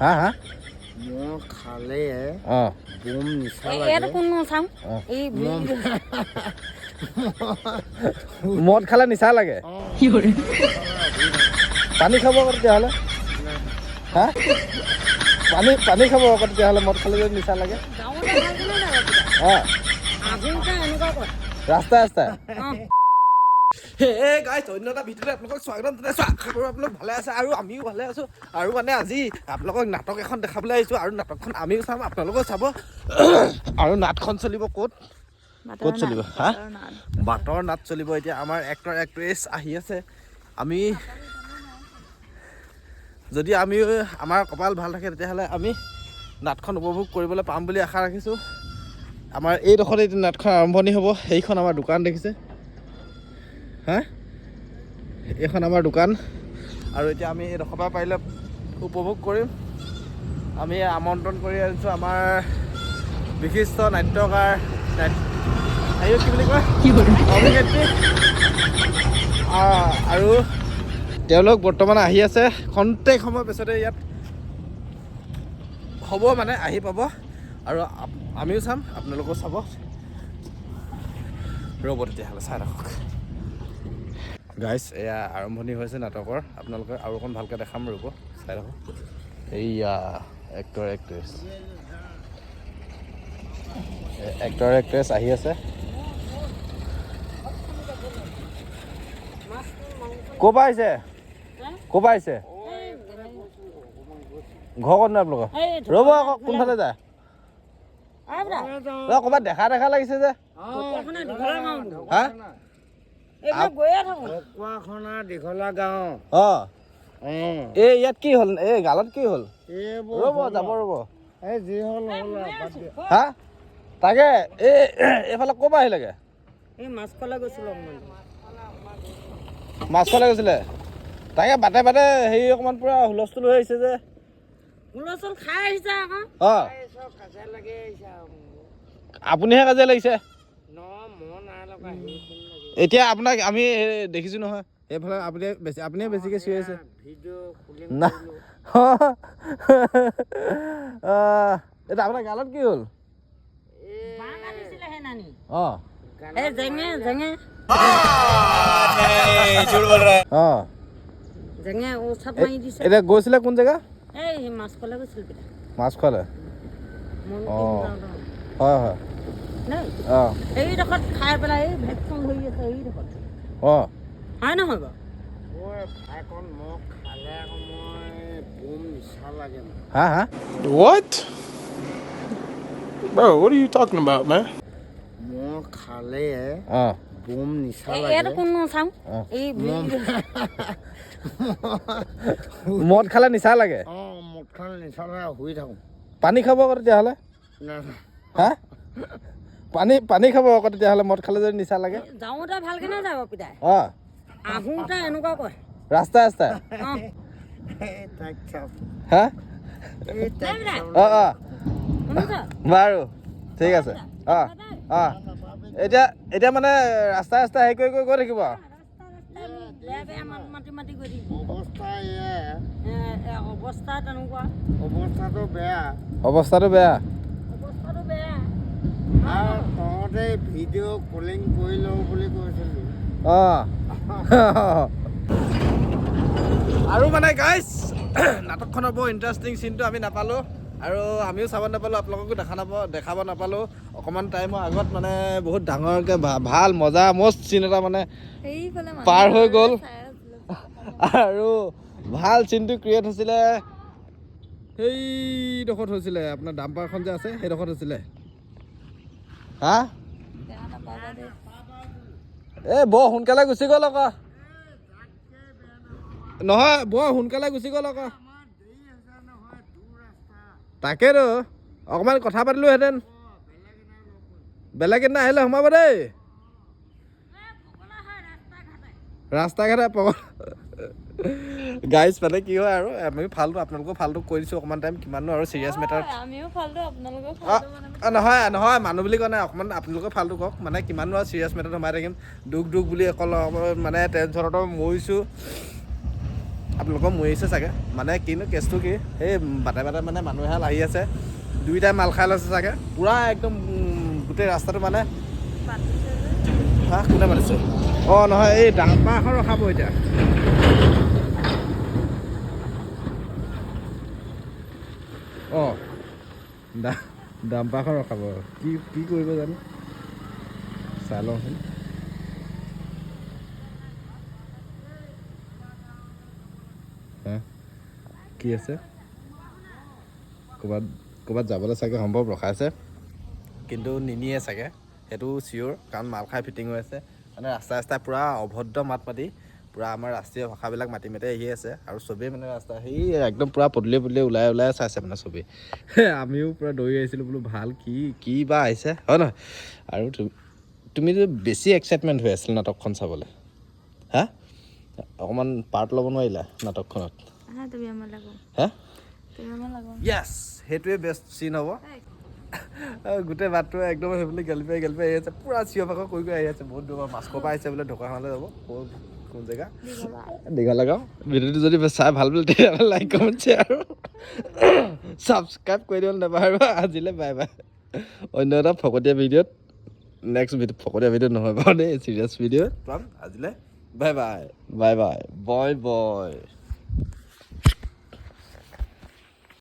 হা হা মই খালে অঁ বম নিচা ইয়াত কোনো চাওঁ এই মদ খালে নিচা লাগে পানী খাব আকৌ তেতিয়াহ'লে হা পানী খাব আকৌ তেতিয়াহ'লে মদ খালে যদি নিচা লাগে অঁ ৰাস্তাই ৰাস্তাই হে গাইছ অন্য এটা ভিডিঅ'ত আপোনালোকক স্বাগতম জনাইছোঁ। আশা কৰোঁ আপোনালোক ভালে আছে আৰু আমিও ভালে আছোঁ। আৰু মানে আজি আপোনালোকক নাটক এখন দেখাবলৈ আহিছোঁ আৰু নাটকখন আমিও চাম আপোনালোকেও চাব। আৰু নাটখন চলিব ক'ত চলিব হা বাটৰ নাট চলিব। এতিয়া আমাৰ এক্টৰ এক্ট্ৰেছ আহি আছে। যদি আমাৰ কপাল ভাল থাকে তেতিয়াহ'লে আমি নাটখন উপভোগ কৰিবলৈ পাম বুলি আশা ৰাখিছোঁ। আমাৰ এইডোখৰত এতিয়া নাটখন আৰম্ভণি হ'ব। সেইখন আমাৰ দোকান দেখিছে হা এইখন আমাৰ দোকান আৰু এতিয়া আমি এইডোখৰ পৰা পাৰিলে উপভোগ কৰিম। আমি আমন্ত্ৰণ কৰি আনিছোঁ আমাৰ বিশিষ্ট নাট্যকাৰ কি বুলি কয় অভিনেত্ৰী আৰু তেওঁলোক বৰ্তমান আহি আছে। খন্তেক সময় পিছতে ইয়াত হ'ব মানে আহি পাব আৰু আমিও চাম আপোনালোকেও চাব। ৰ'ব তেতিয়াহ'লে চাই থাকক গাইছ। এয়া আৰম্ভণি হৈছে নাটকৰ। আপোনালোকে আৰু অকণ ভালকৈ দেখাম ৰ'ব চাই থাকক। এইয়া এক্টৰ এক্ট্ৰেছ আহি আছে। ক'ৰ পৰা আহিছে ঘৰ ক'ত নাই আপোনালোকৰ? ৰ'ব আকৌ কোনফালে যায় ক'ৰবাত দেখা লাগিছে যে হা দীঘলা গাঁও অঁ এই ইয়াত কি হ'ল? এই গালত কি হ'ল? ৰ'ব যাব ৰ'ব এই যি হ'ল হা তাকে এইফালে ক'ৰ পৰা আহিলেগে? এই মাছখোলা গৈছিলোঁ মাছখোলা গৈছিলে তাকে বাটে বাটে হেৰি অকণমান পূৰা হুলস্থুল হৈ আহিছে যে হুলস্থুল খাই আহিছে আকৌ অঁ আপুনিহে কাজিয়া লাগিছে এতিয়া আপোনাক আমি দেখিছোঁ নহয় এইফালে আপুনিয়ে বেছিকৈ চিঞৰি আছে না এতিয়া আপোনাৰ গালত কি হ'ল? অঁ এতিয়া গৈছিলে কোন জেগা? মাছখোৱালে অঁ হয় অঁ এইডোখৰত খাই পেলাই এই ভেকচন হৈ আছে এইডোখৰত অঁ হয় নহয় বাৰু? হা হা What? Bro, what are you talking about, man? মই খালে অঁ বম নিচা ইয়াত কোনো চাওঁ এই মদ খালে নিচা লাগে মদ খালে নিচা লাগে শুই থাকোঁ পানী খাব আকৌ তেতিয়াহ'লে হা পানী খাব আকৌ তেতিয়াহ'লে মদ খালে যদি নিচা লাগে যাওঁতে ভালকে নাই যাব পিতাই অঁ আহোঁতে এনেকুৱা কয় ৰাস্তাই হা অঁ অঁ বাৰু ঠিক আছে অঁ অঁ এতিয়া মানে ৰাস্তাই হেৰি কৰি গৈ থাকিব আৰু অৱস্থা তেনেকুৱা অৱস্থাটো বেয়া আৰু তহঁতে ভিডিঅ' কলিং কৰি লওঁ বুলি কৈছিলি অঁ আৰু মানে গাইজ নাটকখনৰ বৰ ইণ্টাৰেষ্টিং চিনটো আমি নাপালোঁ আৰু আমিও চাব নাপালোঁ আপোনালোককো দেখাব নাপালোঁ। অকণমান টাইমৰ আগত মানে বহুত ডাঙৰকৈ ভাল মজা মস্ত চিন এটা মানে পাৰ হৈ গ'ল আৰু ভাল চিনটো ক্ৰিয়েট হৈছিলে সেইডোখৰত হৈছিলে আপোনাৰ ডাম্পাৰখন যে আছে সেইডোখৰত হৈছিলে হা বৰ সোনকালে গুচি গ'ল আকৌ নহয় বৰ সোনকালে গুচি গ'ল আকৌ তাকেতো অকণমান কথা পাতিলোহেঁতেন বেলেগ এদিন আহিলে সোমাব দেই ৰাস্তা ঘাটে গাইজ মানে কি হয় আৰু আমি ফাল্টু আপোনালোকক ফাল্টু কৈ দিছোঁ অকণমান টাইম কিমাননো আৰু চিৰিয়াছ মেটাৰত নহয় মানুহ বুলি কোৱা নাই অকণমান আপোনালোকে ফাল্টু কওক মানে কিমাননো আৰু চিৰিয়াছ মেটাৰত সোমাই থাকিম দুখ বুলি অকল মানে টেনশ্যনতো মৰিছোঁ আপোনালোকৰ মৰিছে চাগে মানে কিনো কেছটো কি সেই বাটে বাটে মানে মানুহ এহাল আহি আছে দুইটাই মাল খাই লৈছে চাগে পূৰা একদম গোটেই ৰাস্তাটো মানে হা কোনে মাতিছে অঁ নহয় এই ডাম্পাৰ এখন ৰখাব এতিয়া অঁ ডাম্পাৰখন ৰখাব কি কি কৰিব জানো চাই লওঁচোন হা কি আছে ক'ৰবাত যাবলৈ চাগে সম্ভৱ ৰখাইছে কিন্তু নিনিয়ে চাগে সেইটো চিয়'ৰ কাৰণ মাল খাই ফিটিং হৈ আছে মানে ৰাস্তাই পূৰা অভদ্ৰ মাত মাতি পূৰা আমাৰ ৰাষ্ট্ৰীয় ভাষাবিলাক মাতি আহি আছে আৰু চবেই মানে ৰাস্তা সেই একদম পূৰা পদূলিয়ে ওলাই চাইছে মানে চবেই আমিও পূৰা দৌৰি আহিছিলোঁ বোলো ভাল কি বা আহিছে হয় নহয় আৰু তুমিতো বেছি এক্সাইটমেণ্ট হৈ আছিল নাটকখন চাবলৈ হা অকণমান পাৰ্ট ল'ব নোৱাৰিলা নাটকখনত হা য়েছ সেইটোৱে বেষ্ট চিন হ'ব গোটেই বাটটো একদম সেইবুলি গেলি পাই আহি আছে পূৰা চিঞৰ বাখৰ কৰি আহি আছে বহুত দূৰ মাছখোৱাৰ পৰা আহিছে বোলে ঢকুৱাখানালৈ যাব কোন জেগা দীঘলা গাঁও ভিডিঅ'টো যদি চাই ভাল পালে তেতিয়াহ'লে লাইক কমেণ্ট শ্বেয়াৰ আৰু ছাবস্ক্ৰাইব কৰি দিব নাপাহৰিবা আজিলৈ বাই বাই অন্য এটা ফকতীয়া ভিডিঅ'ত নেক্সট ফকতীয়া ভিডিঅ'ত নহয় বাৰু দেই চিৰিয়াছ ভিডিঅ'ত পাম আজিলৈ বাই বাই